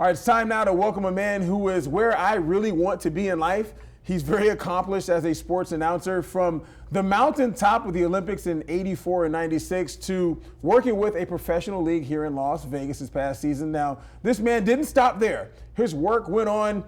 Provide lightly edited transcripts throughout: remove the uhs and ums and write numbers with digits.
All right, it's time now to welcome a man who is where I really want to be in life. He's very accomplished as a sports announcer, from the mountaintop of the Olympics in '84 and '96 to working with a professional league here in Las Vegas this past season. Now, this man didn't stop there. His work went on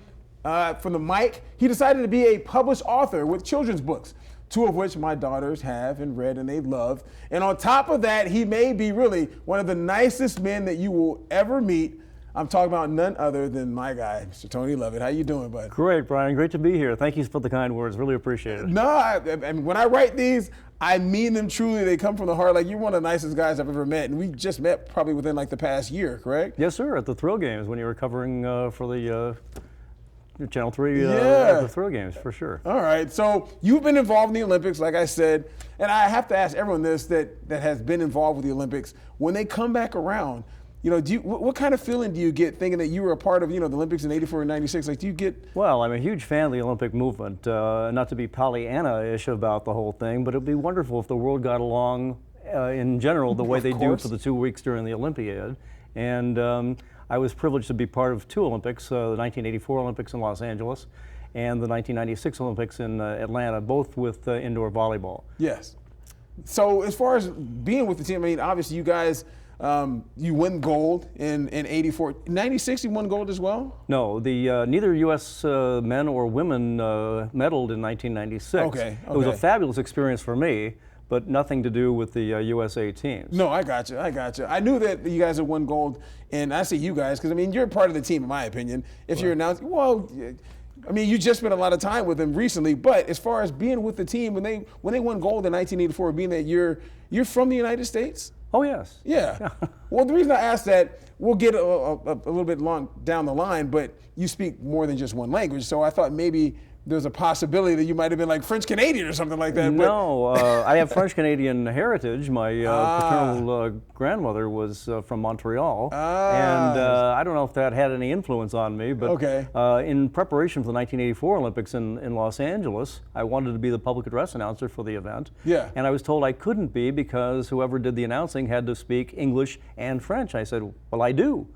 from the mic. He decided to be a published author with children's books, two of which my daughters have and read and they love. And on top of that, he may be really one of the nicest men that you will ever meet. I'm talking about none other than my guy, Mr. Tony Lovitt. How you doing, bud? Great, Brian. Great to be here. Thank you for the kind words. Really appreciate it. No, I mean, when I write these, I mean them truly. They come from the heart. Like, you're one of the nicest guys I've ever met. And we just met probably within like the past year, correct? Yes, sir. At the Thrill Games when you were covering for the Channel 3 at the Thrill Games, for sure. All right. So you've been involved in the Olympics, like I said. And I have to ask everyone this that has been involved with the Olympics. When they come back around, you know, what kind of feeling do you get thinking that you were a part of, the Olympics in '84 and '96? Like, do you get? Well, I'm a huge fan of the Olympic movement. Not to be Pollyanna-ish about the whole thing, but it'd be wonderful if the world got along in general the way they do for the 2 weeks during the Olympiad. And I was privileged to be part of two Olympics, the 1984 Olympics in Los Angeles and the 1996 Olympics in Atlanta, both with indoor volleyball. Yes. So as far as being with the team, I mean, obviously you guys, you win gold in '84. '96, you won gold as well? No, neither U.S. Men or women medaled in 1996. Okay. It was a fabulous experience for me, but nothing to do with the USA teams. No, I got you. I knew that you guys had won gold, and I say you guys because, I mean, you're part of the team, in my opinion. If you're announcing, well, I mean, you just spent a lot of time with them recently, but as far as being with the team, when they won gold in 1984, being that you're from the United States? Oh, yes. Yeah. Well, the reason I asked that, we'll get a little bit long down the line, but you speak more than just one language, so I thought maybe there's a possibility that you might have been like French Canadian or something like that. No, I have French Canadian heritage. My paternal grandmother was from Montreal, and I don't know if that had any influence on me, but in preparation for the 1984 Olympics in Los Angeles, I wanted to be the public address announcer for the event. Yeah. And I was told I couldn't be because whoever did the announcing had to speak English and French. I said, well, I do.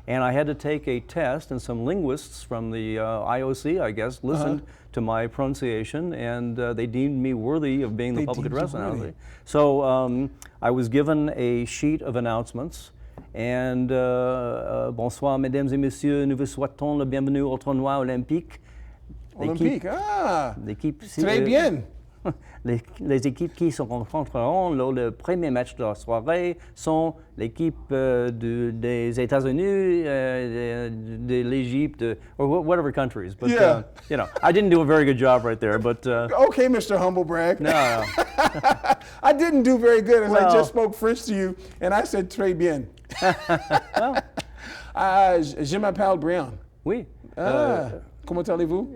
And I had to take a test, and some linguists from the IOC, I guess, listened to my pronunciation, and they deemed me worthy of being the public address announcer. So I was given a sheet of announcements, and bonsoir, mesdames et messieurs, nous vous souhaitons la bienvenue au tournoi olympique. Olympique, Très bien. Les équipes qui se rencontreront lors du premier match de la soirée sont l'équipe des États-Unis, de l'Égypte, or whatever countries. But I didn't do a very good job right there. But okay, Mr. Humblebrag. No. I didn't do very good, as I just spoke French to you, and I said très bien. Je m'appelle Brian. Oui. Comment allez-vous?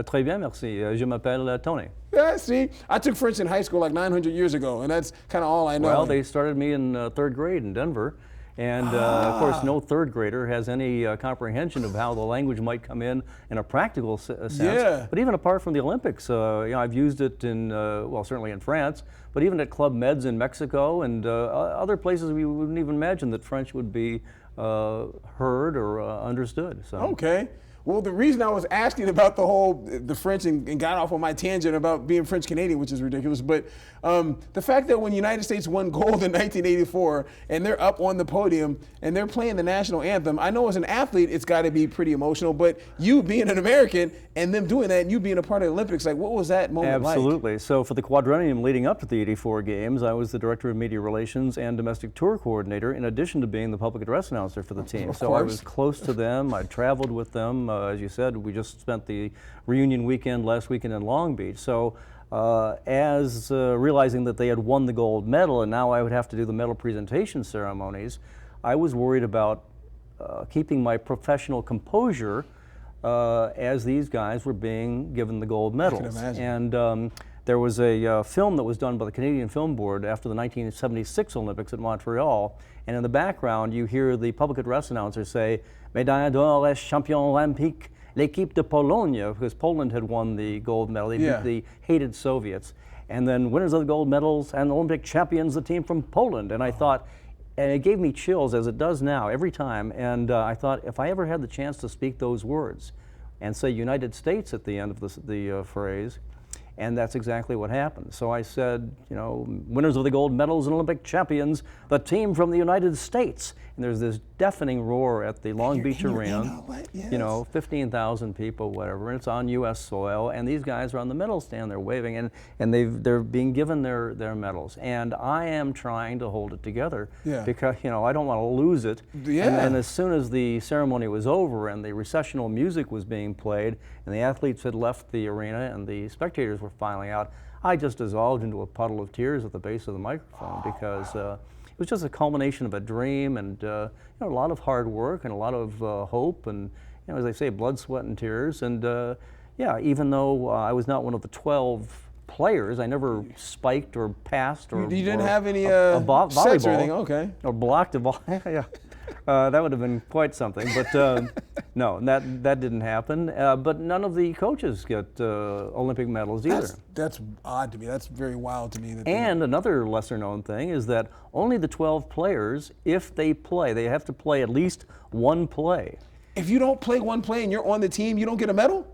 Très bien, merci. Je m'appelle Tony. Yeah, see, I took French in high school like 900 years ago, and that's kind of all I know. Well, they started me in third grade in Denver, and of course, no third grader has any comprehension of how the language might come in a practical sense. Yeah. But even apart from the Olympics, I've used it in, well, certainly in France, but even at Club Meds in Mexico and other places we wouldn't even imagine that French would be heard or understood. So. Okay. Well, the reason I was asking about the French and got off on my tangent about being French Canadian, which is ridiculous, but the fact that when the United States won gold in 1984 and they're up on the podium and they're playing the national anthem, I know as an athlete it's got to be pretty emotional, but you being an American and them doing that and you being a part of the Olympics, like, what was that moment like? Absolutely. So for the quadrennium leading up to the '84 games, I was the director of media relations and domestic tour coordinator, in addition to being the public address announcer for the team. So I was close to them. I traveled with them. As you said, we just spent the reunion weekend last weekend in Long Beach. So as realizing that they had won the gold medal and now I would have to do the medal presentation ceremonies, I was worried about keeping my professional composure as these guys were being given the gold medals. I can imagine. And there was a film that was done by the Canadian Film Board after the 1976 Olympics at Montreal, and in the background you hear the public address announcer say, Médaille d'or et champion olympique, l'équipe de Pologne, because Poland had won the gold medal. They beat the hated Soviets. And then winners of the gold medals and Olympic champions, the team from Poland. And I thought, and it gave me chills, as it does now, every time. And I thought, if I ever had the chance to speak those words and say United States at the end of the phrase, and that's exactly what happened. So I said, you know, winners of the gold medals and Olympic champions, the team from the United States. And there's this deafening roar at the Long Beach Arena. Yes. You know, 15,000 people, whatever, and it's on U.S. soil, and these guys are on the medal stand, they're waving, and they're being given their medals. And I am trying to hold it together because, you know, I don't want to lose it. And as soon as the ceremony was over and the recessional music was being played and the athletes had left the arena and the spectators were filing out, I just dissolved into a puddle of tears at the base of the microphone because it was just a culmination of a dream and you know, a lot of hard work and a lot of hope and, you know, as I say, blood, sweat, and tears. And yeah, even though I was not one of the 12 players, I never spiked or passed or you didn't have any volleyball sets or anything, okay? Or blocked a ball. Yeah. That would have been quite something, but no, that didn't happen. But none of the coaches get Olympic medals either. That's odd to me. That's very wild to me. And another lesser-known thing is that only the 12 players, if they play, they have to play at least one play. If you don't play one play and you're on the team, you don't get a medal?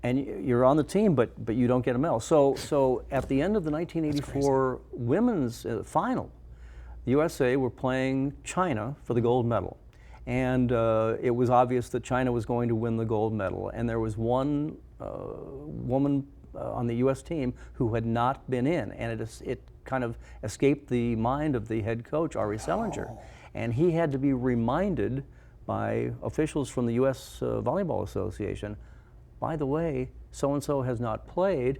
And you're on the team, but you don't get a medal. So at the end of the 1984 women's final, the USA were playing China for the gold medal. And it was obvious that China was going to win the gold medal. And there was one woman on the US team who had not been in. And it kind of escaped the mind of the head coach, Ari Selinger. And he had to be reminded by officials from the US Volleyball Association, by the way, so-and-so has not played.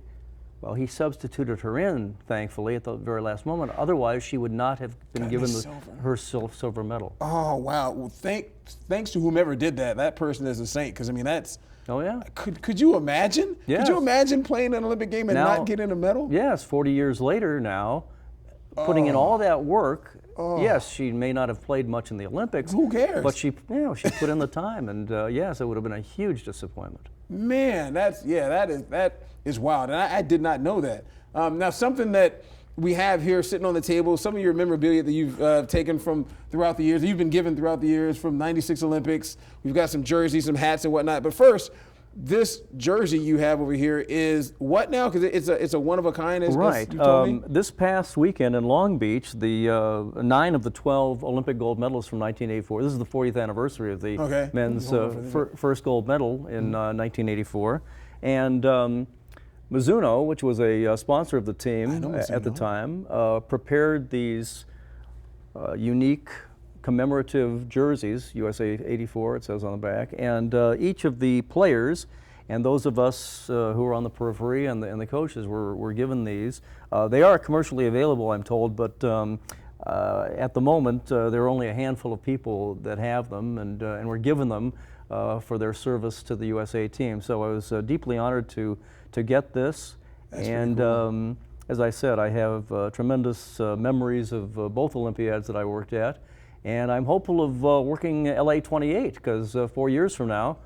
Well, he substituted her in, thankfully, at the very last moment. Otherwise, she would not have been given her silver medal. Oh, wow. Well, thanks to whomever did that. That person is a saint, because, I mean, that's... Oh, yeah. Could you imagine? Yes. Could you imagine playing an Olympic game and not getting a medal? Yes, 40 years later now, putting in all that work. Yes, she may not have played much in the Olympics. Who cares? But she put in the time, and yes, it would have been a huge disappointment. Man, that is wild, and I did not know that. Now, something that we have here sitting on the table, some of your memorabilia that you've taken from throughout the years, that you've been given throughout the years from '96 Olympics. We've got some jerseys, some hats, and whatnot. But first, this jersey you have over here is what now? Because it's a one of a kind. Right. As you told me. This past weekend in Long Beach, the 9 of the 12 Olympic gold medals from 1984. This is the 40th anniversary of the men's first gold medal in 1984, and Mizuno, which was a sponsor of the team at the time, prepared these unique commemorative jerseys, USA 84, it says on the back, and each of the players and those of us who are on the periphery and the coaches were given these. They are commercially available, I'm told, but at the moment there are only a handful of people that have them, and we're given them for their service to the USA team. So I was deeply honored to get this. That's and cool. As I said, I have tremendous memories of both Olympiads that I worked at. And I'm hopeful of working LA 28, because 4 years from now,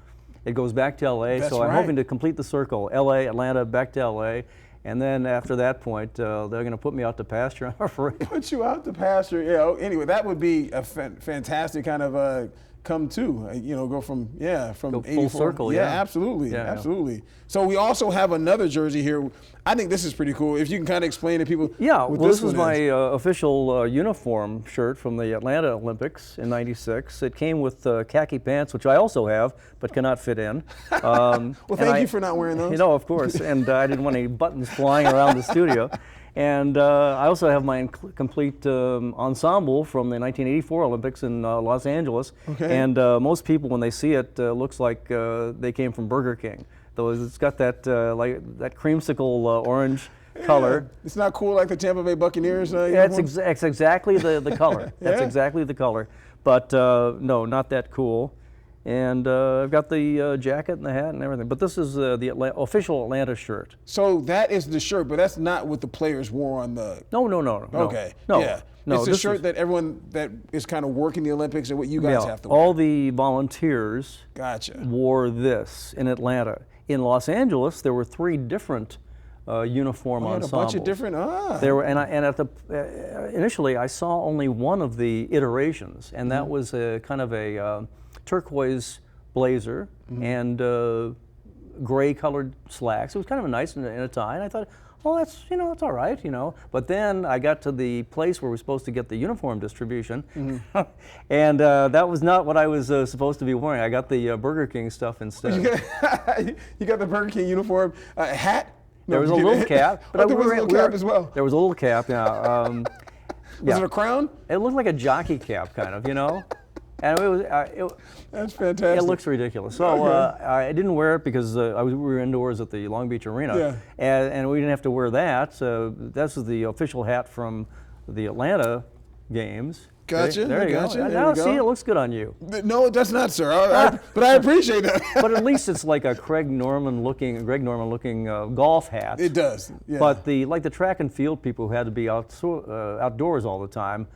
it goes back to LA. That's so I'm right. hoping to complete the circle, LA, Atlanta, back to LA. And then after that point, they're going to put me out to pasture, I'm afraid. Put you out to pasture, yeah. Anyway, that would be a fantastic kind of come to, go from Go 84. full circle, yeah. Absolutely, Yeah, absolutely. So we also have another jersey here. I think this is pretty cool. If you can kind of explain to people. Yeah, what well, this was one my is. official uniform shirt from the Atlanta Olympics in '96. It came with khaki pants, which I also have, but cannot fit in. Well, thank you for not wearing those. Of course, and I didn't want any buttons flying around the studio. And I also have my complete ensemble from the 1984 Olympics in Los Angeles. Okay. And most people, when they see it, looks like they came from Burger King. Though it's got that like that creamsicle orange color. It's not cool like the Tampa Bay Buccaneers. Yeah, it's exactly the color. That's exactly the color. But no, not that cool. And I've got the jacket and the hat and everything. But this is the official Atlanta shirt. So that is the shirt, but that's not what the players wore on the. No. Okay. No. Yeah. No, it's the shirt that everyone that is kind of working the Olympics and what you guys have to wear. All the volunteers Gotcha. wore this in Atlanta. In Los Angeles, there were 3 different uniform ensembles. A bunch of different. There were, and at the initially I saw only one of the iterations, and that was a kind of a turquoise blazer and gray-colored slacks. It was kind of a nice in a tie, and I thought, well, that's, it's all right, But then I got to the place where we're supposed to get the uniform distribution, and that was not what I was supposed to be wearing. I got the Burger King stuff instead. You got the Burger King uniform hat? There was a little cap. But there was a little cap as well. There was a little cap, yeah. Was it a crown? It looked like a jockey cap, kind of, And it was. That's fantastic. It looks ridiculous. So I didn't wear it because we were indoors at the Long Beach Arena, and we didn't have to wear that. This is the official hat from the Atlanta games. Gotcha. There you go. Now see, it looks good on you. No, it does not, sir. But I appreciate that. But at least it's like a Greg Norman looking golf hat. It does. Yeah. But the track and field people who had to be outdoors all the time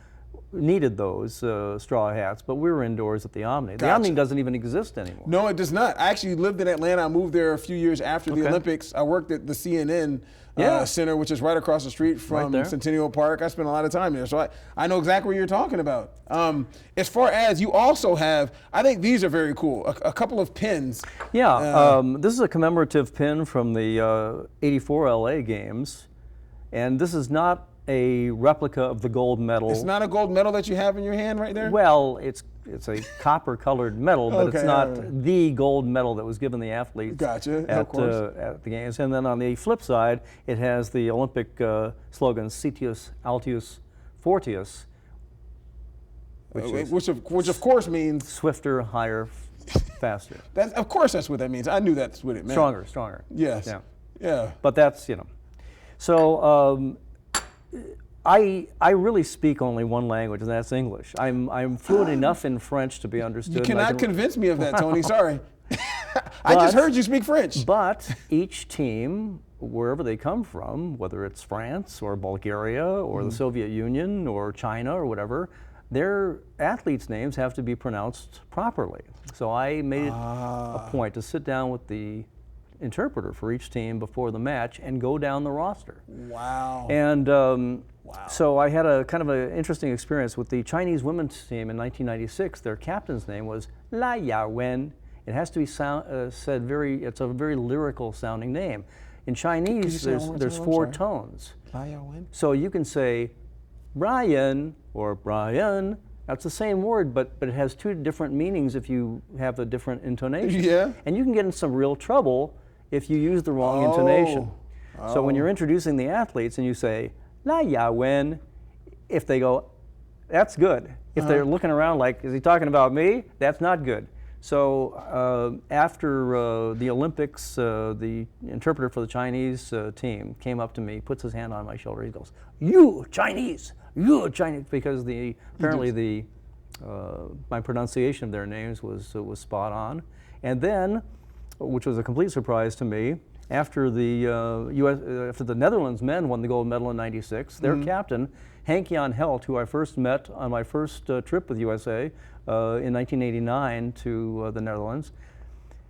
needed those straw hats, but we were indoors at the Omni. The Omni doesn't even exist anymore. No, it does not. I actually lived in Atlanta. I moved there a few years after the Olympics. I worked at the CNN Center, which is right across the street from Centennial Park. I spent a lot of time there, so I know exactly what you're talking about. As far as you also have, I think these are very cool, a couple of pins. Yeah, this is a commemorative pin from the '84 LA Games, and this is not a replica of the gold medal. It's not a gold medal that you have in your hand right there? Well, it's a copper-colored medal, but it's not the gold medal that was given the athletes at the Games. And then on the flip side, it has the Olympic slogan, Citius, Altius, Fortius, which of course means swifter, higher, faster. Of course that's what that means. I knew that's what it meant. Stronger. Yes. Yeah. But that's, So I really speak only one language, and that's English. I'm fluent enough in French to be understood. You cannot convince me of that, Tony. Sorry. I just heard you speak French. But each team, wherever they come from, whether it's France or Bulgaria or the Soviet Union or China or whatever, their athletes' names have to be pronounced properly. So I made it a point to sit down with the interpreter for each team before the match and go down the roster. Wow. And so I had a kind of an interesting experience with the Chinese women's team in 1996. Their captain's name was La Yawen. It has to be said it's a very lyrical sounding name. In Chinese, there's 4 tones. La Yawen. So you can say Brian or Brian. That's the same word, but it has 2 different meanings if you have a different intonation. Yeah. And you can get in some real trouble if you use the wrong intonation. So when you're introducing the athletes and you say, La Yawen, if they go, that's good. If they're looking around like, is he talking about me? That's not good. So after the Olympics, the interpreter for the Chinese team came up to me, puts his hand on my shoulder, he goes, you Chinese, because apparently my pronunciation of their names was spot on. And then, which was a complete surprise to me, after the Netherlands men won the gold medal in '96, their captain, Henk-Jan Helt, who I first met on my first trip with USA in 1989 to the Netherlands,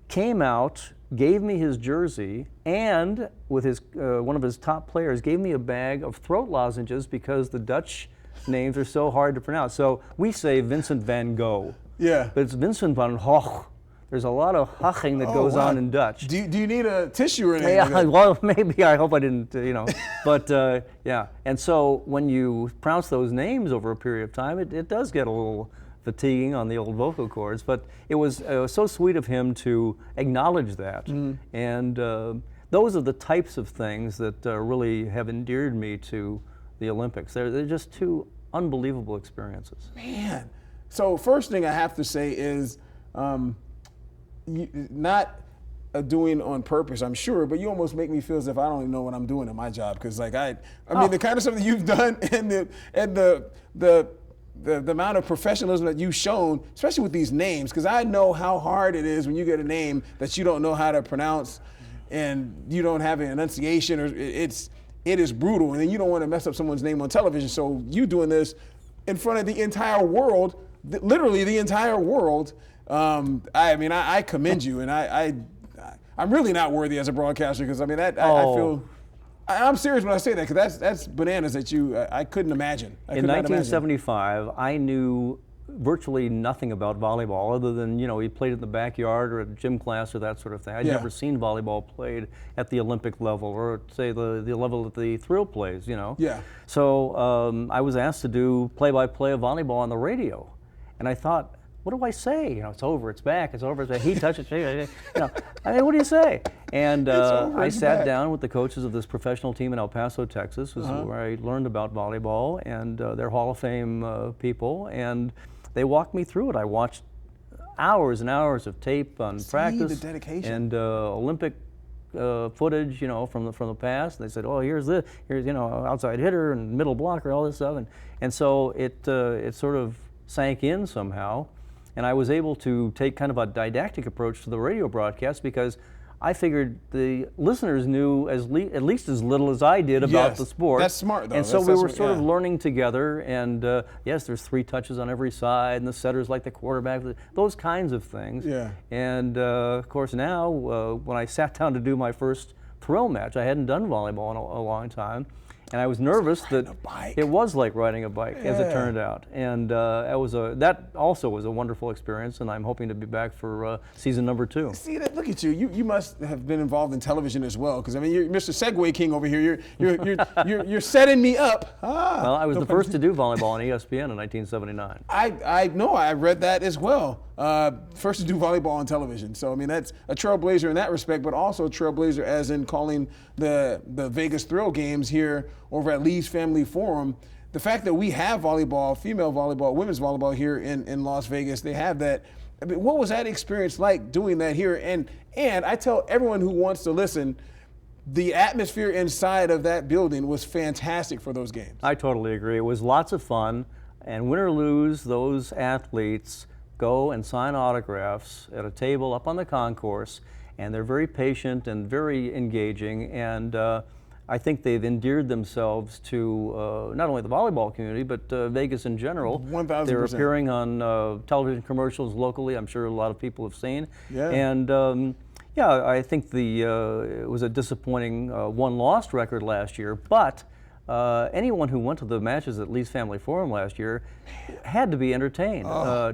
came out, gave me his jersey, and with his one of his top players, gave me a bag of throat lozenges because the Dutch names are so hard to pronounce. So we say Vincent van Gogh. Yeah. But it's Vincent van Gogh. There's a lot of haching that goes on in Dutch. Do you need a tissue or anything? Yeah, well, maybe. I hope I didn't, But, yeah. And so when you pronounce those names over a period of time, it does get a little fatiguing on the old vocal cords. But it was so sweet of him to acknowledge that. And those are the types of things that really have endeared me to the Olympics. They're just 2 unbelievable experiences. Man. So first thing I have to say is, not doing on purpose, I'm sure, but you almost make me feel as if I don't even know what I'm doing in my job, because like I mean the kind of stuff that you've done and the amount of professionalism that you've shown, especially with these names, because I know how hard it is when you get a name that you don't know how to pronounce and you don't have an enunciation, or it is brutal, and then you don't want to mess up someone's name on television. So you doing this in front of the entire world, literally the entire world. I mean, I commend you, and I'm really not worthy as a broadcaster, because I mean, I feel. I'm serious when I say that, because that's bananas that I couldn't imagine. In 1975, I knew virtually nothing about volleyball other than, we played in the backyard or at gym class or that sort of thing. I'd never seen volleyball played at the Olympic level or, say, the level that the Thrill plays, Yeah. So I was asked to do play-by-play of volleyball on the radio. And I thought, what do I say? It's over, it's back, it's over, it's back. He touched it, I mean, what do you say? And I sat down with the coaches of this professional team in El Paso, Texas, where I learned about volleyball, and they're Hall of Fame people, and they walked me through it. I watched hours and hours of tape on practice the dedication. and Olympic footage, from the past. And they said, "Oh, here's outside hitter and middle blocker, all this stuff," and so it sort of sank in somehow, and I was able to take kind of a didactic approach to the radio broadcast because I figured the listeners knew at least as little as I did about the sport. That's smart, though. And so we were sort of learning together, and yes, there's 3 touches on every side, and the setter's like the quarterback, those kinds of things. Yeah. And of course now, when I sat down to do my first thrill match, I hadn't done volleyball in a long time, and I was nervous that it was like riding a bike, as it turned out. And that also was a wonderful experience, and I'm hoping to be back for season number 2. See, look at you. You must have been involved in television as well, because I mean, you're Mr. Segway King over here. You're setting me up. Well, I was the first to do volleyball on ESPN in 1979. I know. I read that as well. First to do volleyball on television. So I mean, that's a trailblazer in that respect, but also a trailblazer as in calling the Vegas Thrill games here over at Lee's Family Forum. The fact that we have volleyball, female volleyball, women's volleyball here in Las Vegas, they have that. I mean, what was that experience like doing that here? And I tell everyone who wants to listen, the atmosphere inside of that building was fantastic for those games. I totally agree. It was lots of fun, and win or lose, those athletes go and sign autographs at a table up on the concourse, and they're very patient and very engaging, and I think they've endeared themselves to not only the volleyball community, but Vegas in general. 1,000%. They're appearing on television commercials locally. I'm sure a lot of people have seen. Yeah. And yeah, I think it was a disappointing one-loss record last year, but anyone who went to the matches at Lee's Family Forum last year had to be entertained.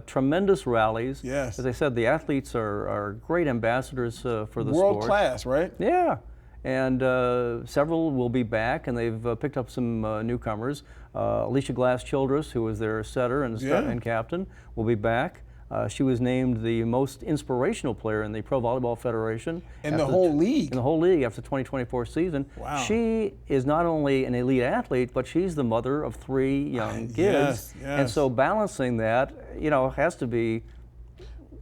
Tremendous rallies. Yes. As I said, the athletes are great ambassadors for the sport. World class, right? Yeah. And several will be back, and they've picked up some newcomers. Alicia Glass-Childress, who was their setter and captain, will be back. She was named the most inspirational player in the Pro Volleyball Federation. In the whole league? In the whole league after the 2024 season. Wow. She is not only an elite athlete, but she's the mother of 3 young kids. Yes. And so balancing that, has to be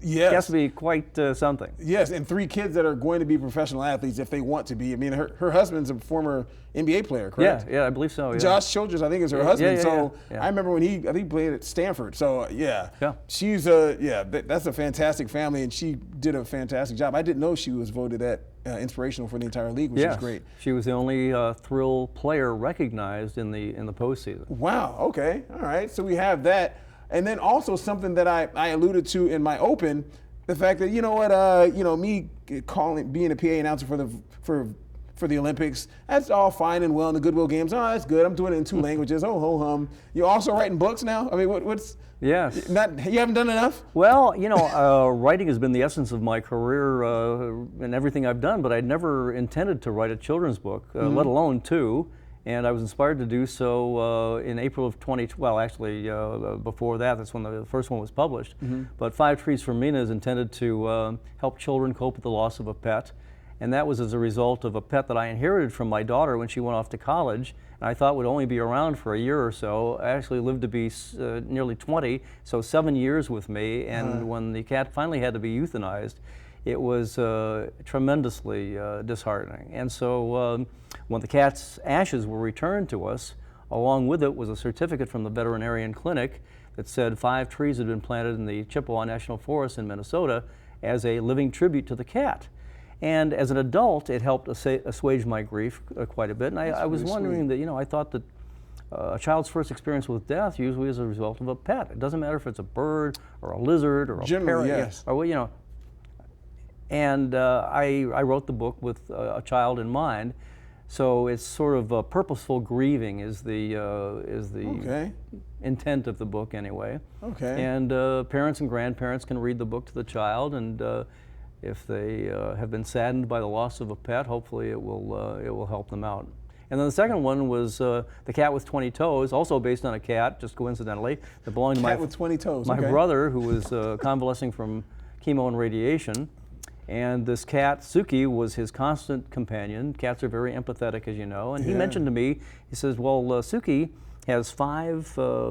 Yes. It has to be quite something. Yes, and 3 kids that are going to be professional athletes if they want to be. I mean, her husband's a former NBA player, correct? Yeah, I believe so. Yeah. Josh Childress, I think, is her husband. Yeah. I remember when he played at Stanford. So yeah. She's that's a fantastic family, and she did a fantastic job. I didn't know she was voted that inspirational for the entire league, which is great. She was the only thrill player recognized in the postseason. Wow. Okay. All right. So we have that. And then also something that I alluded to in my open, the fact that me being a PA announcer for the Olympics, that's all fine and well in the Goodwill games. Oh, that's good. I'm doing it in 2 languages. Oh, ho hum. You're also writing books now. I mean, what's? Yes. You haven't done enough? Well, writing has been the essence of my career and everything I've done, but I'd never intended to write a children's book, let alone 2. And I was inspired to do so in April of 2012. Well, actually, before that, that's when the first one was published. But 5 Trees for Mina is intended to help children cope with the loss of a pet. And that was as a result of a pet that I inherited from my daughter when she went off to college, and I thought would only be around for a year or so. I actually lived to be nearly 20, so 7 years with me. And when the cat finally had to be euthanized, it was tremendously disheartening. And so when the cat's ashes were returned to us, along with it was a certificate from the veterinarian clinic that said 5 trees had been planted in the Chippewa National Forest in Minnesota as a living tribute to the cat. And as an adult, it helped assuage my grief quite a bit. And I was wondering that, I thought that a child's first experience with death usually is a result of a pet. It doesn't matter if it's a bird or a lizard or a parrot. Yes. Or, And I wrote the book with a child in mind. So it's sort of purposeful grieving is the Okay. intent of the book anyway. Okay. And parents and grandparents can read the book to the child, and if they have been saddened by the loss of a pet, hopefully it will help them out. And then the second one was The Cat with 20 Toes, also based on a cat, just coincidentally, that belonged to Cat with 20 toes. my Okay. brother, who was convalescing from chemo and radiation. And this cat, Suki, was his constant companion. Cats are very empathetic, as you know. And he Yeah. mentioned to me, he says, well, Suki has 5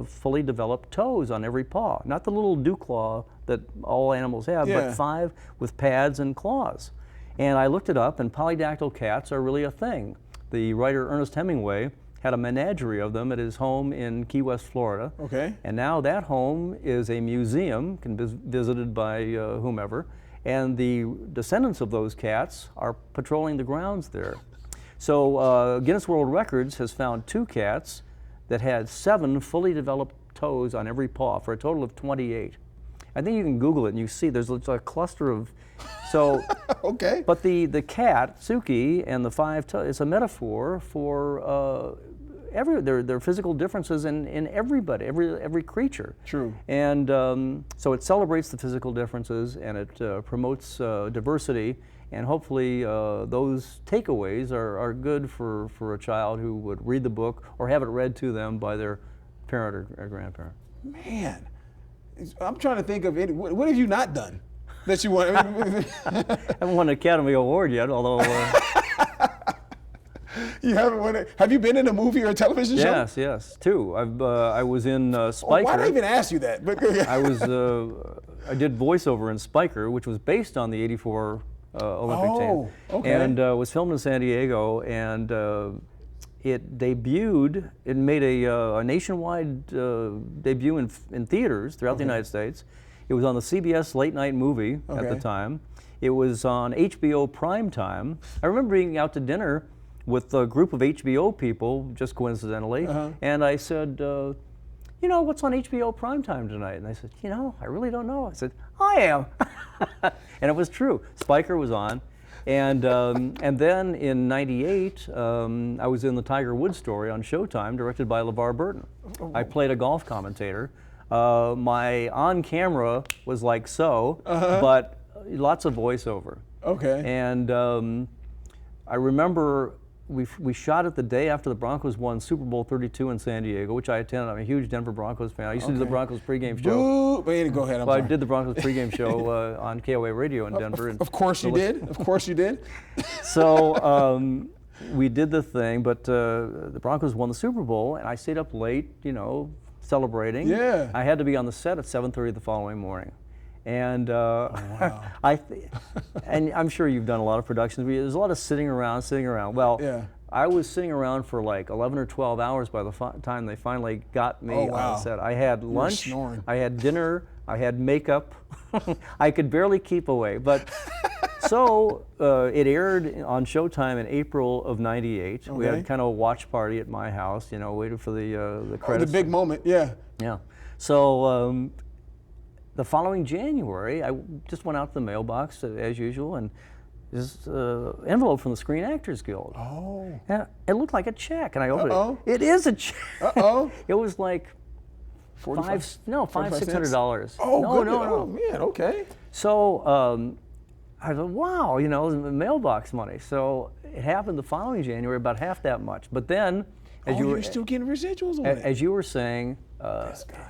fully developed toes on every paw. Not the little dew claw that all animals have, Yeah. but 5 with pads and claws. And I looked it up, and polydactyl cats are really a thing. The writer Ernest Hemingway had a menagerie of them at his home in Key West, Florida. Okay. And now that home is a museum, can be visited by whomever. And the descendants of those cats are patrolling the grounds there. So Guinness World Records has found 2 cats that had 7 fully developed toes on every paw for a total of 28. I think you can Google it and you see there's a cluster of, so. Okay. But the cat, Suki, and the 5 toes, it's a metaphor for their physical differences in everybody, every creature. True. And so it celebrates the physical differences, and it promotes diversity, and hopefully those takeaways are good for a child who would read the book or have it read to them by their parent or grandparent. Man, I'm trying to think of it. What have you not done that you want? I haven't won an Academy Award yet, although. You haven't won it. Have you been in a movie or a television show? Yes, 2. I was in Spiker. Why did I even ask you that? But I did voiceover in Spiker, which was based on the '84 Olympic team, okay. and was filmed in San Diego, and it debuted. It made a nationwide debut in theaters throughout the United States. It was on the CBS late night movie at the time. It was on HBO primetime. I remember being out to dinner with a group of HBO people, just coincidentally, and I said, you know, what's on HBO primetime tonight? And they said, you know, I really don't know. I said, I am. And it was true. Spiker was on. And then in '98, I was in the Tiger Woods story on Showtime, directed by LeVar Burton. I played a golf commentator. My on-camera was like so, but lots of voiceover. Okay. And I remember we shot it the day after the Broncos won Super Bowl 32 in San Diego, which I attended. I'm a huge Denver Broncos fan. I used to do the Broncos pregame show. Boo! But go ahead. I'm Well, sorry. I did the Broncos pregame show on KOA Radio in Denver. Of course you did. Of course you did. So we did the thing, but the Broncos won the Super Bowl, and I stayed up late, you know, celebrating. Yeah. I had to be on the set at 7:30 the following morning. And wow. and I'm sure you've done a lot of productions. There's a lot of sitting around. Well, Yeah. I was sitting around for like 11 or 12 hours by the time they finally got me on set. I had lunch, snoring. I had dinner, I had makeup. I could barely keep away. But so it aired on Showtime in April of '98. We had kind of a watch party at my house, you know, waited for the credits. The big moment, yeah. Yeah. So the following January, I just went out to the mailbox as usual, and this envelope from the Screen Actors Guild. Oh. Yeah, it looked like a check, and I opened it. It is a check. It was like $500-$600. Oh, no, goodness. no. Oh, man, okay. So I thought, wow, you know, mailbox money. So it happened the following January, about half that much. But then, as you were still getting residuals on it. As you were saying,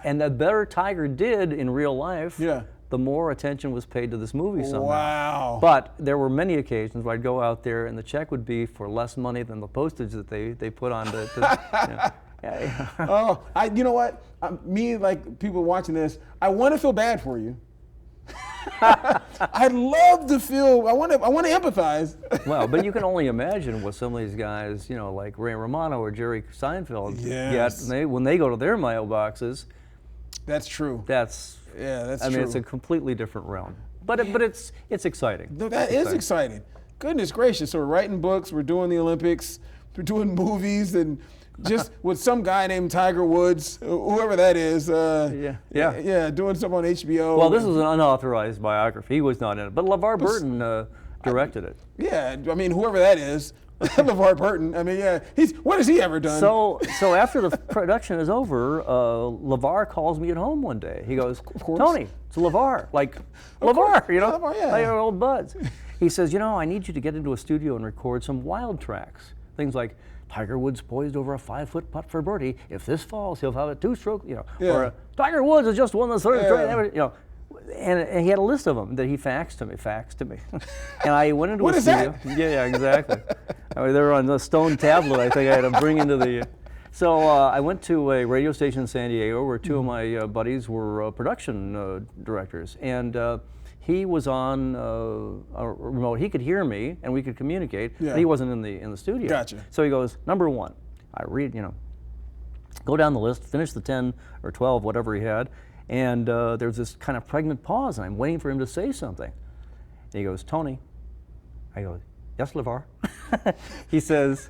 and the better Tiger did in real life, the more attention was paid to this movie somehow. Wow. But there were many occasions where I'd go out there and the check would be for less money than the postage that they put on to Oh, you know what? Me, like people watching this, I want to feel bad for you. I'd love to feel. I want to empathize. Well, but you can only imagine what some of these guys, you know, like Ray Romano or Jerry Seinfeld get when they go to their mailboxes. That's true. That's true. I mean, it's a completely different realm. But it's exciting. No, that is exciting. Goodness gracious! So we're writing books, we're doing the Olympics, we're doing movies, and just with some guy named Tiger Woods, whoever that is. Doing stuff on HBO. Well, this was an unauthorized biography. He was not in it, but LeVar Burton directed it. Yeah, I mean, whoever that is. LeVar Burton. I mean, yeah, what has he ever done? So after the production is over, LeVar calls me at home one day. He goes, Tony, it's LeVar, like LeVar, you know, LeVar, yeah. like our old buds. He says, I need you to get into a studio and record some wild tracks. Things like Tiger Woods poised over a 5-foot putt for birdie. If this falls, he'll have a 2-stroke, or Tiger Woods has just won the third straight, And he had a list of them that he faxed to me. And I went into what a is studio. That? Yeah, exactly. I mean, they were on the stone tablet. I think I had to bring into the. So I went to a radio station in San Diego where two of my buddies were production directors, and he was on a remote. He could hear me and we could communicate. But he wasn't in the studio. Gotcha. So he goes, number one, I read, go down the list, finish the 10 or 12, whatever he had. And there's this kind of pregnant pause, and I'm waiting for him to say something. And he goes, Tony. I go, yes, LeVar. He says,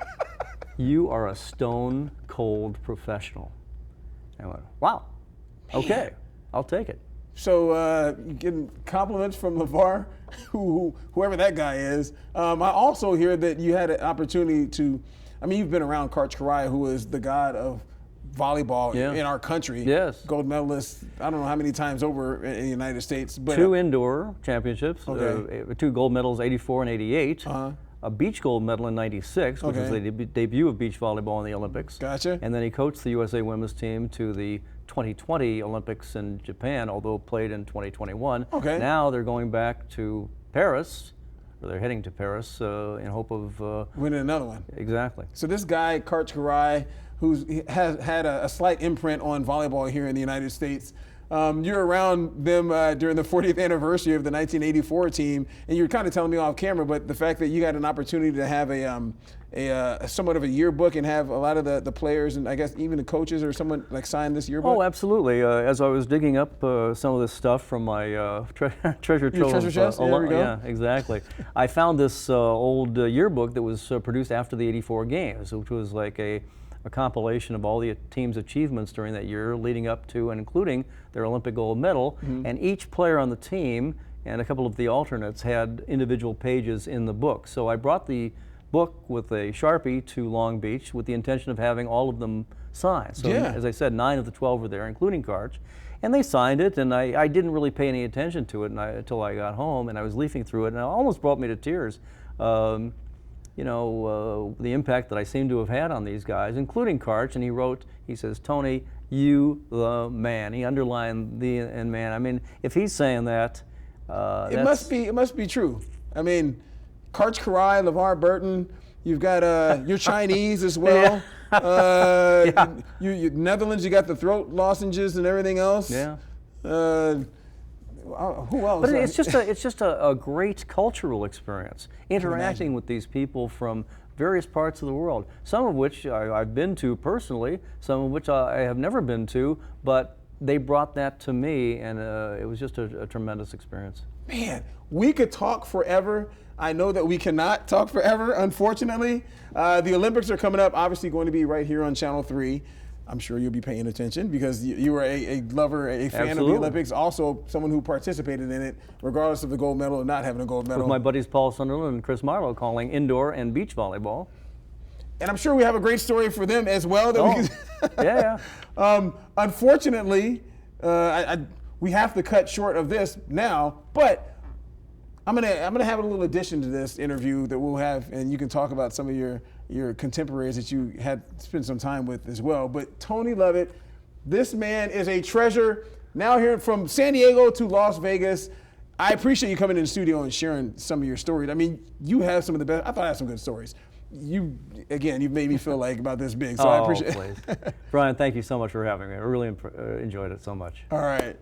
you are a stone cold professional. I went, wow, okay, I'll take it. So you're getting compliments from LeVar, whoever that guy is. I also hear that you had an opportunity to, you've been around Karch Kiraly, who is the god of volleyball in our country. Yes. Gold medalist, I don't know how many times over in the United States. But 2 indoor championships, okay. 2 gold medals, 84 and 88. A beach gold medal in 96, which was the debut of beach volleyball in the Olympics. Gotcha. And then he coached the USA women's team to the 2020 Olympics in Japan, although played in 2021. Okay. Now they're going back to Paris, or they're heading to Paris in hope of winning another one. Exactly. So this guy, Karch Kiraly, who has had a slight imprint on volleyball here in the United States. You're around them during the 40th anniversary of the 1984 team, and you're kind of telling me off camera, but the fact that you got an opportunity to have a somewhat of a yearbook and have a lot of the players and I guess even the coaches or someone like sign this yearbook? Oh, absolutely. As I was digging up some of this stuff from my treasure trove. Treasure chest? There we go. Yeah, exactly. I found this old yearbook that was produced after the 84 games, which was like a compilation of all the team's achievements during that year leading up to and including their Olympic gold medal. And each player on the team and a couple of the alternates had individual pages in the book. So I brought the book with a Sharpie to Long Beach with the intention of having all of them signed. So as I said, 9 of the 12 were there, including Karch. And they signed it, and I didn't really pay any attention to it until I got home, and I was leafing through it, and it almost brought me to tears. The impact that I seem to have had on these guys, including Karch, and he says, Tony, you the man. He underlined the and man. I mean, if he's saying that, it must be true. I mean, Karch Kiraly, LeVar Burton, you've got you're Chinese as well. You Netherlands, you got the throat lozenges and everything else. Yeah. Who else? But it's just a great cultural experience, interacting with these people from various parts of the world, some of which I've been to personally, some of which I have never been to, but they brought that to me, and it was just a tremendous experience. Man, we could talk forever. I know that we cannot talk forever, unfortunately. The Olympics are coming up, obviously going to be right here on Channel 3. I'm sure you'll be paying attention because you were a lover, a fan of the Olympics, also someone who participated in it, regardless of the gold medal or not having a gold medal. With my buddies Paul Sunderland and Chris Marlowe calling indoor and beach volleyball. And I'm sure we have a great story for them as well. That Unfortunately, we have to cut short of this now, but I'm gonna have a little addition to this interview that we'll have, and you can talk about some of your contemporaries that you had spent some time with as well. But Tony Lovitt, this man is a treasure. Now here from San Diego to Las Vegas. I appreciate you coming in the studio and sharing some of your stories. I mean, you have some of the best. I thought I had some good stories. You've made me feel like about this big, so I appreciate it. Brian, thank you so much for having me. I really enjoyed it so much. All right.